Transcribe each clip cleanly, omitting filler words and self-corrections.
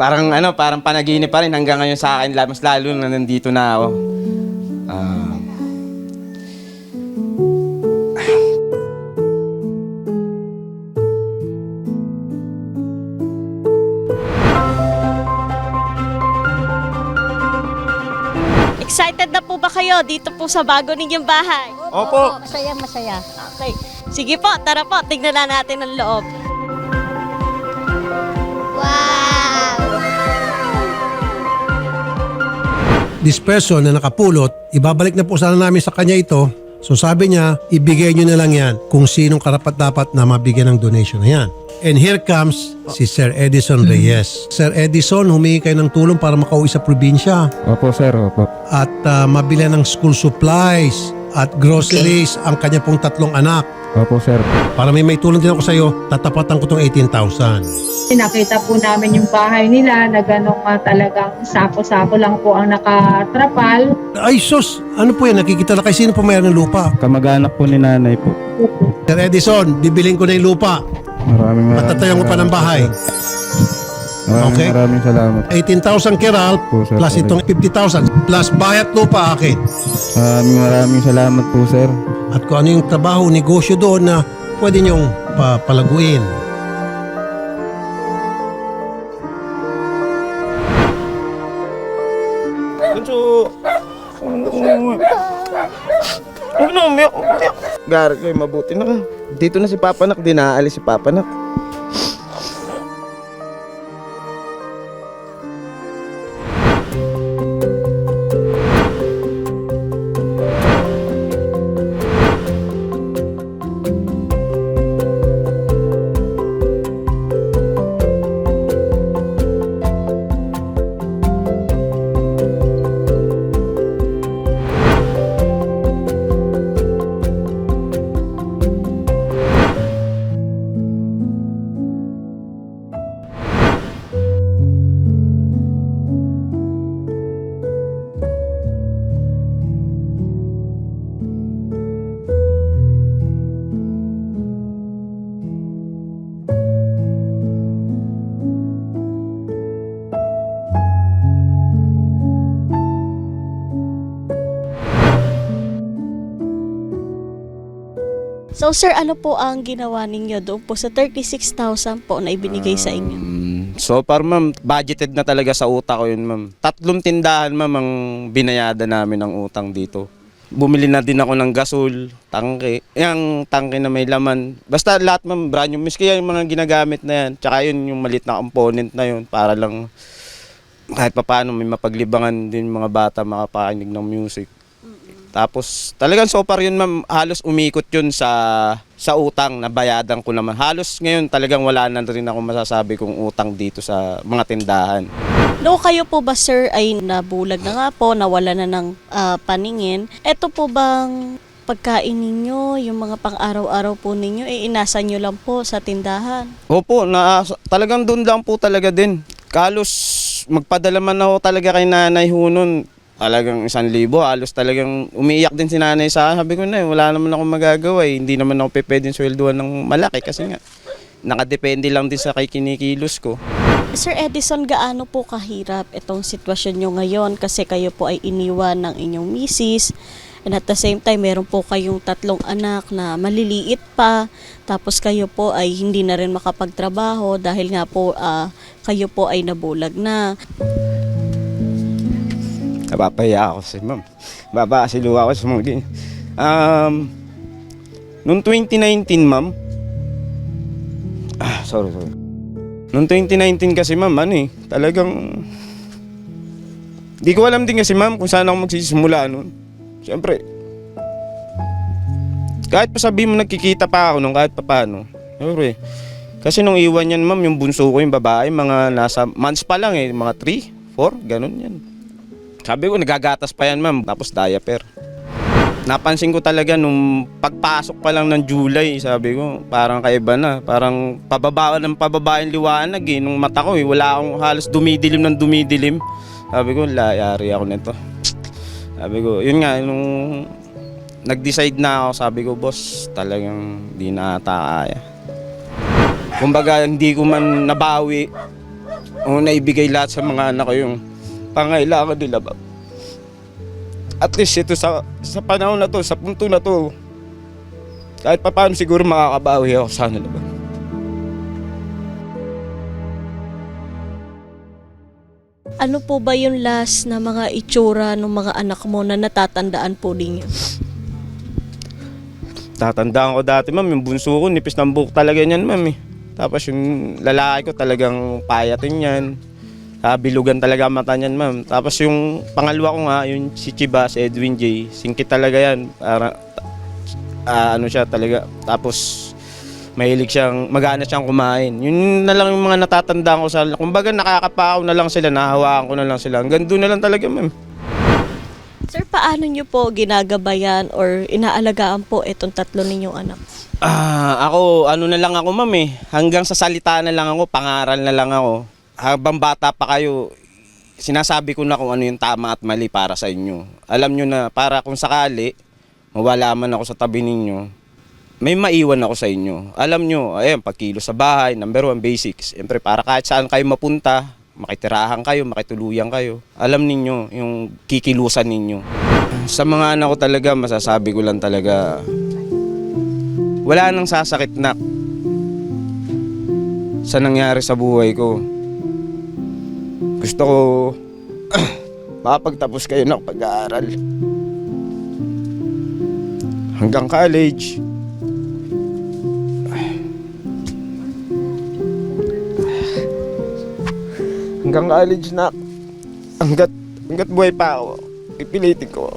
Parang ano, parang panaginip pa rin hanggang ngayon sa akin, mas lalo na nandito na ako. Excited na po ba kayo dito po sa bago ninyong bahay? Opo. Masaya, masaya. Okay. Sige po, tara po, tignan na natin ang loob. Wow! This person na nakapulot, ibabalik na po sana namin sa kanya ito. So sabi niya, ibigay nyo na lang yan kung sinong karapat-dapat na mabigyan ng donation na yan. And here comes si Sir Edison Reyes. Sir Edison, humingi kayo ng tulong para makauwi sa probinsya Opo, sir. Opo. at mabili ng school supplies at groceries ang kanya pong 3 anak. Opo, sir. Para may tulong din ako sa iyo, tatapatan ko tong 18,000. Nakita po namin yung bahay nila na gano'ng talagang sako-sako lang po ang nakatrapal. Ay sus, ano po yan? Nakikita na kayo sino po mayroon ng lupa. Kamag-anak po ni nanay po. Sir Edison, bibiling ko na yung lupa. Maraming Patatayan ko pa ng bahay. Okay. Maraming salamat. 18,000 Keral Po, sir. plus itong 50,000 plus bayat lupa akin. Maraming salamat po, sir. At kung ano yung trabaho, negosyo doon na pwede niyong palaguin. Bunso! Huwag na umiyak. Gary, kayo mabuti na ka. Dito na si Papanak, di naaalis si Papanak. So sir, ano po ang ginawa ninyo doon po sa 36,000 po na ibinigay sa inyo? So far, ma'am, budgeted na talaga sa utak ko yun, ma'am. 3 tindahan, ma'am, ang binayada namin ng utang dito. Bumili na din ako ng gasol, tangke. Yung tangke na may laman. Basta lahat, ma'am, brand new. Miski yung mga ginagamit na yan. Tsaka yun, yung malit na component na yun. Para lang kahit papaano may mapaglibangan din mga bata makapakinig ng music. Tapos talagang so far yun, ma'am, halos umikot yun sa utang na bayadan ko naman. Halos ngayon talagang wala na rin ako masasabi kung utang dito sa mga tindahan. No, kayo po ba sir ay nabulag na nga po, nawala na ng paningin? Ito po bang pagkain ninyo, yung mga pang-araw-araw po ninyo, inasa nyo lang po sa tindahan? Opo, talagang doon lang po talaga din. Kalos magpadala man ako talaga kay nanay ho nun. Talagang 1,000, halos talagang umiiyak din si nanay sa akin. Sabi ko na wala naman akong magagawa eh. Hindi naman ako pwedeng swelduhan ng malaki kasi nga nakadepende lang din sa kay kinikilos ko. Sir Edison, gaano po kahirap itong sitwasyon nyo ngayon kasi kayo po ay iniwan ng inyong misis and at the same time meron po kayong 3 anak na maliliit pa tapos kayo po ay hindi na rin makapagtrabaho dahil nga po kayo po ay nabulag na. Napapahiya ako si ma'am. Babasiluwa ako sa mga ganyan. Noong 2019, ma'am. Sorry. Noong 2019 kasi, ma'am, talagang di ko alam din kasi, ma'am, kung saan ako magsisimula noon. Siyempre, kahit pa sabihin mo nagkikita pa ako nung kahit pa paano. Siyempre, kasi nung iwan yan, ma'am, yung bunso ko, yung babae, mga nasa months pa lang mga 3, 4, ganun yan. Sabi ko, nagagatas pa yan, ma'am. Tapos diaper. Napansin ko talaga nung pagpasok pa lang ng July, sabi ko, parang kaiba na. Parang pababa ng pababaeng liwanag eh. Nung mata ko wala akong halos dumidilim ng dumidilim. Sabi ko, yari ako nito. Sabi ko, yun nga, nung nag-decide na ako, sabi ko, boss, talagang di na ata kaya. Kumbaga, hindi ko man nabawi naibigay lahat sa mga anak ko yung pangailangan nila ba. At least ito sa panahon na to, sa punto na to, kahit pa paano siguro makakabawi ako sa kanila ba. Ano po ba yung last na mga itsura ng mga anak mo na natatandaan po ninyo? Tatandaan ko dati, ma'am, yung bunso ko, nipis ng buhok talaga niyan, ma'am eh. Tapos yung lalaki ko talagang payatin yan. Bilugan talaga ang mata niyan, ma'am. Tapos yung pangalawa ko nga, yung si Chiba, si Edwin J, singkit talaga yan. Ano siya talaga. Tapos mahilig siyang, magana siyang kumain. Yun na lang yung mga natatandaan ko sa, kumbaga nakakapaw na lang sila, nahawakan ko na lang sila. Hanggang doon na lang talaga, ma'am. Sir, paano nyo po ginagabayan or inaalagaan po itong tatlo ninyong anak? Ako, ano na lang ako, ma'am eh. Hanggang sa salita na lang ako, pangaral na lang ako. Habang bata pa kayo, sinasabi ko na kung ano yung tama at mali para sa inyo. Alam nyo na, para kung sakali, mawala man ako sa tabi ninyo, may maiwan ako sa inyo. Alam nyo, ayan, pagkilos sa bahay, number 1, basics. Siyempre, para kahit saan kayo mapunta, makitirahan kayo, makituluyan kayo. Alam ninyo yung kikilusan ninyo. Sa mga anak ko talaga, masasabi ko lang talaga, wala nang sasakit na sa nangyari sa buhay ko. Gusto ko makapagtapos kayo ng pag-aaral. Hanggang college. Hanggang college na. Hanggat buhay pa ako, pipilitin ko.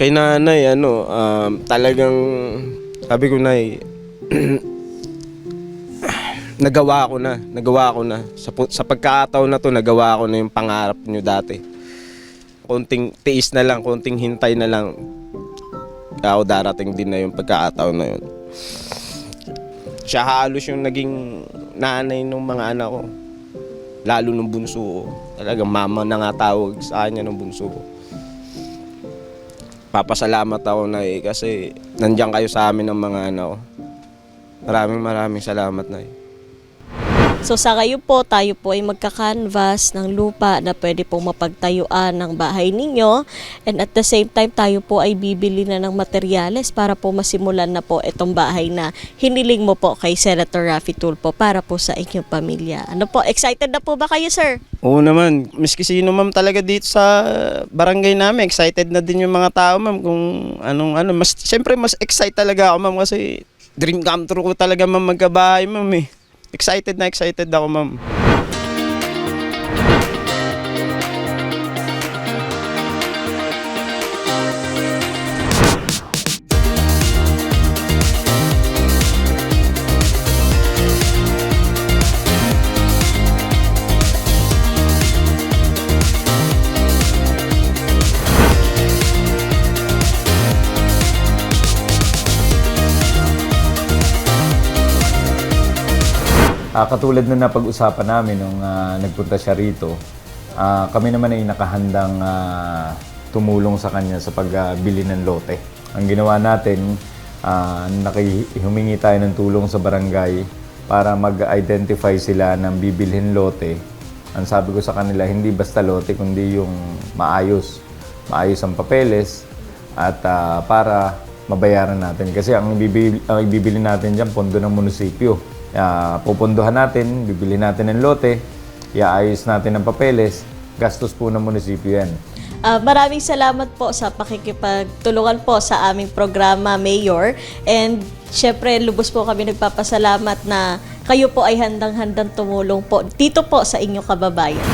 Kay nanay, talagang sabi ko na nagawa ko na. Sa pagkakataon na to, nagawa ko na yung pangarap nyo dati. Konting tiis na lang, konting hintay na lang. Ako darating din na yung pagkakataon na yun. Siya halos yung naging nanay ng mga anak ko. Lalo nung bunso ko. Talagang mama na nga tawag sa kanya ng bunso ko. Papasalamat ako na kasi nandiyan kayo sa amin ng mga anak ko. Maraming salamat na So sa kayo po, tayo po ay magka-canvas ng lupa na pwede pong mapagtayuan ng bahay ninyo. And at the same time, tayo po ay bibili na ng materyales para po masimulan na po itong bahay na hiniling mo po kay Senator Raffy Tulfo para po sa inyong pamilya. Ano po, excited na po ba kayo, sir? Oo naman. Miski sino, ma'am, talaga dito sa barangay namin, excited na din yung mga tao, ma'am, kung siyempre mas excited talaga ako, ma'am, kasi dream come true ko talaga, ma'am, magkabahay, ma'am eh. Excited ako, ma'am. Katulad na napag-usapan namin nung nagpunta siya rito, kami naman ay nakahandang tumulong sa kanya sa pagbili ng lote. Ang ginawa natin, humingi tayo ng tulong sa barangay para mag-identify sila ng bibilhin lote. Ang sabi ko sa kanila, hindi basta lote, kundi yung maayos ang papeles at para mabayaran natin. Kasi ang ibibili natin dyan, pondo ng munisipyo. Pupunduhan natin, bibili natin ng lote, iaayos natin ng papeles, gastos po ng munisipyo yan. Maraming salamat po sa pakikipagtulungan po sa aming programa, Mayor. And syempre, lubos po kami nagpapasalamat na kayo po ay handang-handang tumulong po dito po sa inyong kababayan.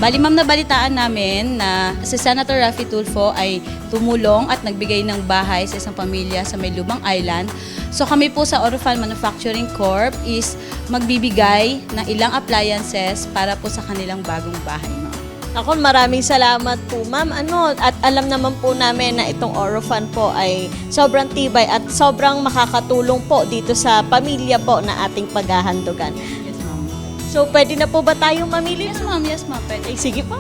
Bali ma'am, nabalitaan namin na si Senator Raffy Tulfo ay tumulong at nagbigay ng bahay sa isang pamilya sa May Lubang Island. So kami po sa Orofan Manufacturing Corp is magbibigay ng ilang appliances para po sa kanilang bagong bahay, ma'am. Ako, maraming salamat po, ma'am. At alam naman po namin na itong Orofan po ay sobrang tibay at sobrang makakatulong po dito sa pamilya po na ating paghahandugan. Yes, ma'am. So, pwede na po ba tayong mamili? Yes, ma'am. Yes, ma'am. Pwede. Ay, sige po.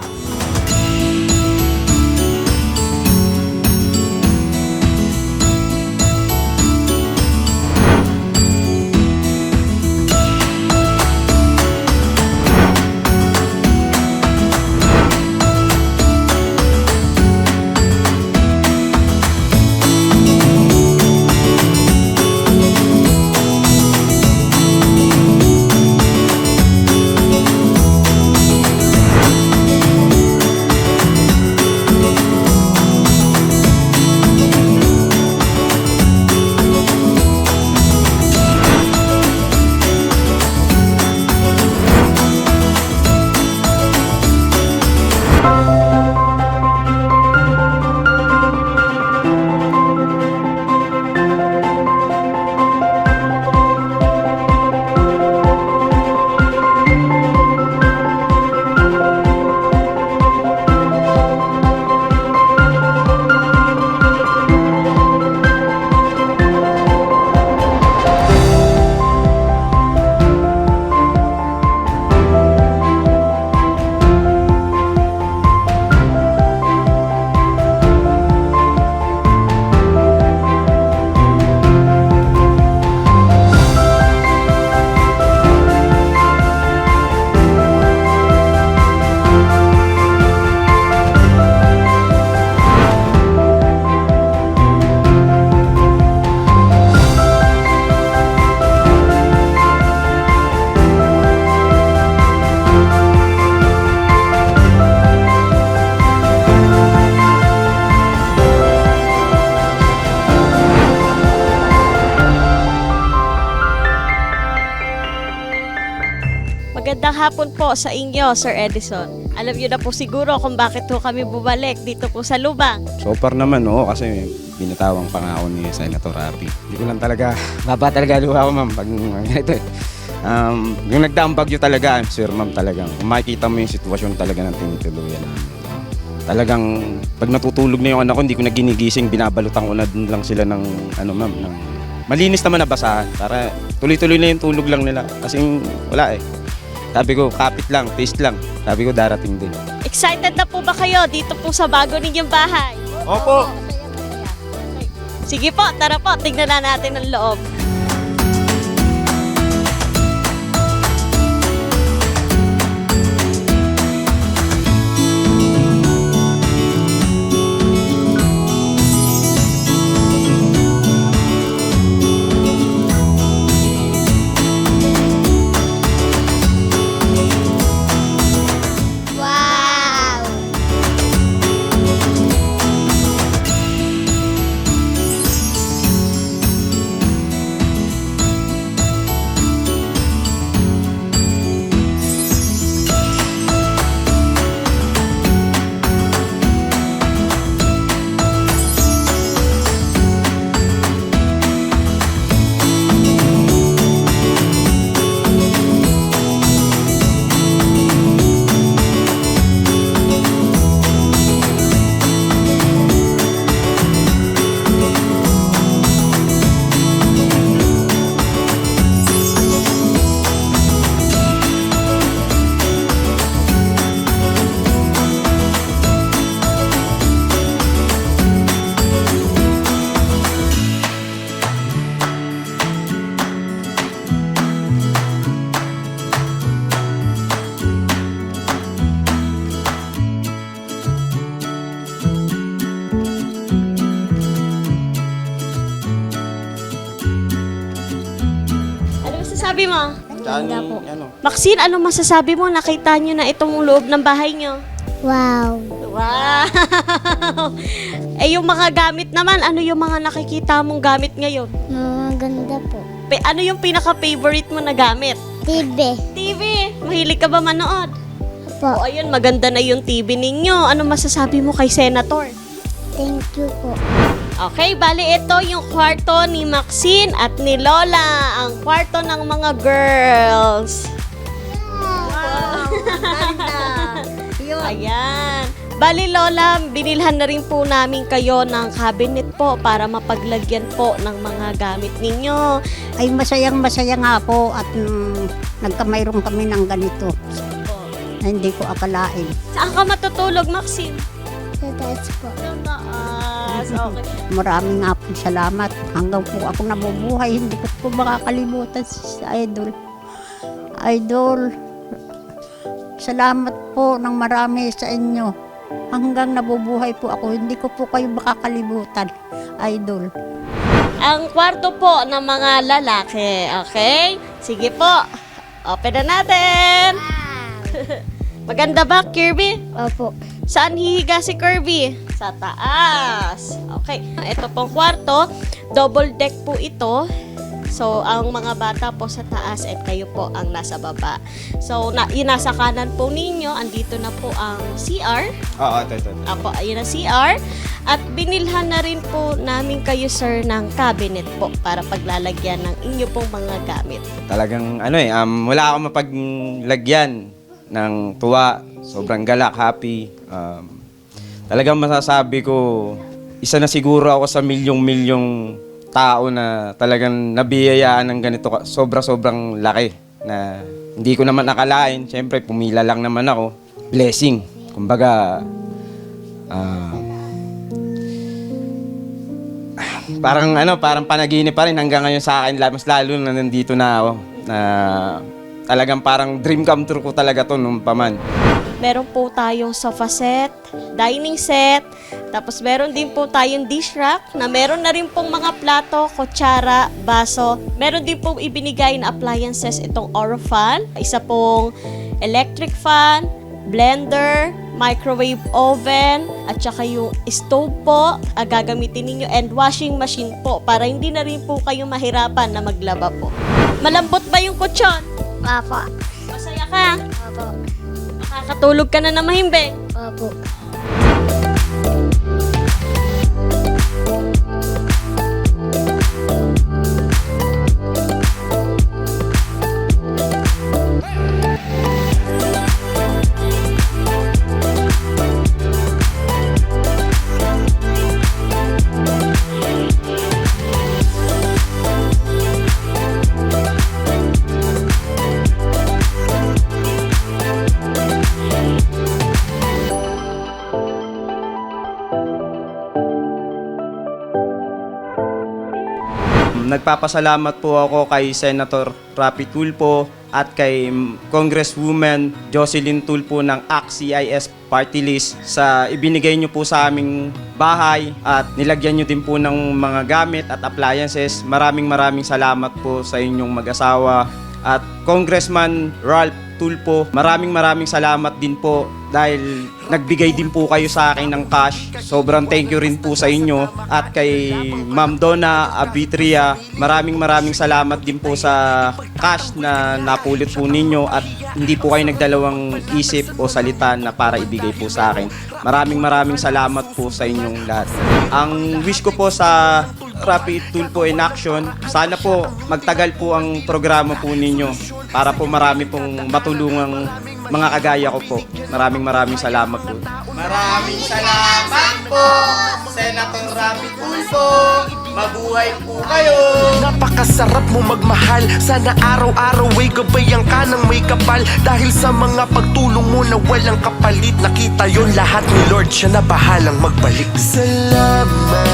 Magandang hapon po sa inyo, Sir Edison. Alam niyo na po siguro kung bakit po kami bumalik dito po sa Lubang. So far naman, oo, kasi binatawang pangako ni Senator Raffy. Hindi ko lang talaga, baba talaga luha ko, ma'am, pag ito eh. Yung nagdaang bagyo talaga, I'm sure, ma'am, talagang kung makikita mo yung sitwasyon talaga ng tinutuluyan namin. Talagang pag natutulog na yung anak ko, hindi ko na ginigising, binabalutan ko na dun lang sila ng, ma'am, ng malinis naman na basahan para tuloy-tuloy na yung tulog lang nila. Kasi wala eh. Sabi ko, kapit lang, taste lang. Sabi ko, darating din. Excited na po ba kayo dito po sa bago ninyong bahay? Opo! Sige po, tara po, tignan na natin ang loob. Wow! Ano masasabi mo? Ganda po. Maxine, ano masasabi mo? Nakita nyo na itong loob ng bahay nyo? Wow! Wow! Eh, yung mga gamit naman, ano yung mga nakikita mong gamit ngayon? Maganda po. Ano yung pinaka-favorite mo na gamit? TV. TV! Mahilig ka ba manood? Po. O ayun, maganda na yung TV ninyo. Ano masasabi mo kay Senator? Thank you po. Okay, bali ito yung kwarto ni Maxine at ni Lola. Ang kwarto ng mga girls. Ayan. Bali Lola, binilhan na rin po namin kayo ng cabinet po para mapaglagyan po ng mga gamit ninyo. Ay masayang-masaya nga po at nagkamayroon kami ng ganito na hindi ko akalain. Saan ka matutulog, Maxine? Sa taas po. Sa taas. Okay. Maraming nga po salamat. Hanggang po ako nabubuhay, hindi ko po makakalimutan si Idol. Idol, salamat po ng marami sa inyo. Hanggang nabubuhay po ako, hindi ko po kayo makakalimutan, Idol. Ang kwarto po ng mga lalaki. Okay? Sige po. Open na natin. Maganda ba, Kirby? Opo. Saan hihiga si Kirby? Sa taas. Okay. Ito pong kwarto. Double deck po ito. So, ang mga bata po sa taas at kayo po ang nasa baba. So, yung nasa kanan po ninyo, andito na po ang CR. Oo, ito. Apo, ayun ang CR. At binilhan na rin po namin kayo, sir, ng cabinet po para paglalagyan ng inyo pong mga gamit. Talagang wala akong mapaglagyan ng tuwa. Sobrang galak, happy. Talagang masasabi ko, isa na siguro ako sa milyong-milyong tao na talagang nabiyayaan ng ganito. Sobrang laki na hindi ko naman nakalain. Siyempre, pumila lang naman ako. Blessing. Kumbaga, parang panaginip pa rin hanggang ngayon sa akin, mas lalo na nandito na ako, na talagang parang dream come true ko talaga to nung paman. Meron po tayong sofa set, dining set, tapos meron din po tayong dish rack na meron na rin pong mga plato, kutsara, baso. Meron din pong ibinigay na appliances itong Orofan. Isa pong electric fan, blender, microwave oven, at saka yung stove po gagamitin ninyo, and washing machine po para hindi na rin po kayo mahirapan na maglaba po. Malambot ba yung kutsyon? Opo. Masaya ka? Opo. Makakatulog ka na mahimbing? Opo. Nagpapasalamat po ako kay Senator Rapi Tulfo at kay Congresswoman Jocelyn Tulfo ng ACT-CIS Party List sa ibinigay nyo po sa aming bahay at nilagyan nyo din po ng mga gamit at appliances. Maraming salamat po sa inyong mag-asawa. At Congressman Ralph Tulfo, maraming salamat din po dahil nagbigay din po kayo sa akin ng cash. Sobrang thank you rin po sa inyo. At kay Ma'am Donna Abitria, maraming salamat din po sa cash na napulot po ninyo at hindi po kayo nagdalawang isip o salita na para ibigay po sa akin. Maraming salamat po sa inyong lahat. Ang wish ko po sa Rapi Tulfo in Action, sana po magtagal po ang programa po ninyo para po marami pong matulungang mga kagaya ko po. Maraming salamat po. Maraming salamat po, Senator Rapi Tulfo. Mabuhay po kayo! Napakasarap mo magmahal. Sana araw-araw ay gabayan ka ng may kapal. Dahil sa mga pagtulong mo na walang kapalit, nakita yon lahat ni Lord, siya na bahalang magbalik. Salamat.